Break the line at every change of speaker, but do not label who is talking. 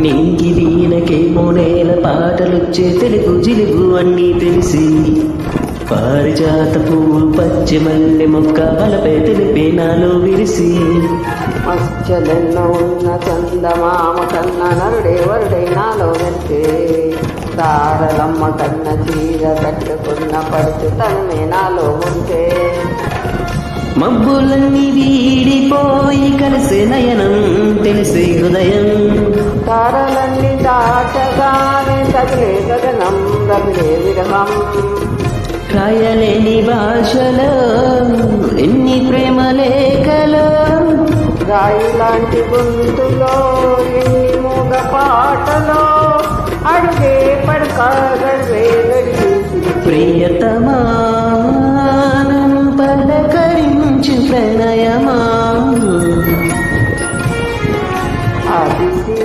నింగి వీణకేమో నేల పాటలొచ్చే తెలుగు జిలుగు అన్నీ తెలిసి పారిజాత పువ్వు పచ్చి మల్లె మొక్క బలపై తెలిపే నాలో విరిసి
మత్స్యలెన్నో ఉన్న చందమామ కన్న నరుడే వరుడే నాలో నెట్టే తారలమ్మ కన్న చీర కట్టుకున్న పడుచు తనమే నాలో ఉంటే
మబ్బులన్నీ వీడిపోయి కలిసే నయనం తెలిసే హృదయం
తారలన్నీ దాటగానే తగిలే గగనం రగిలే విరహం
రాయలేని భాషలో ఎన్ని ప్రేమ లేఖలో
రాయి లాంటి గొంతులో ఎన్ని మూగ పాటలో అడుగే పడకాగడే
ప్రియతమా పలకరించు ప్రణయమా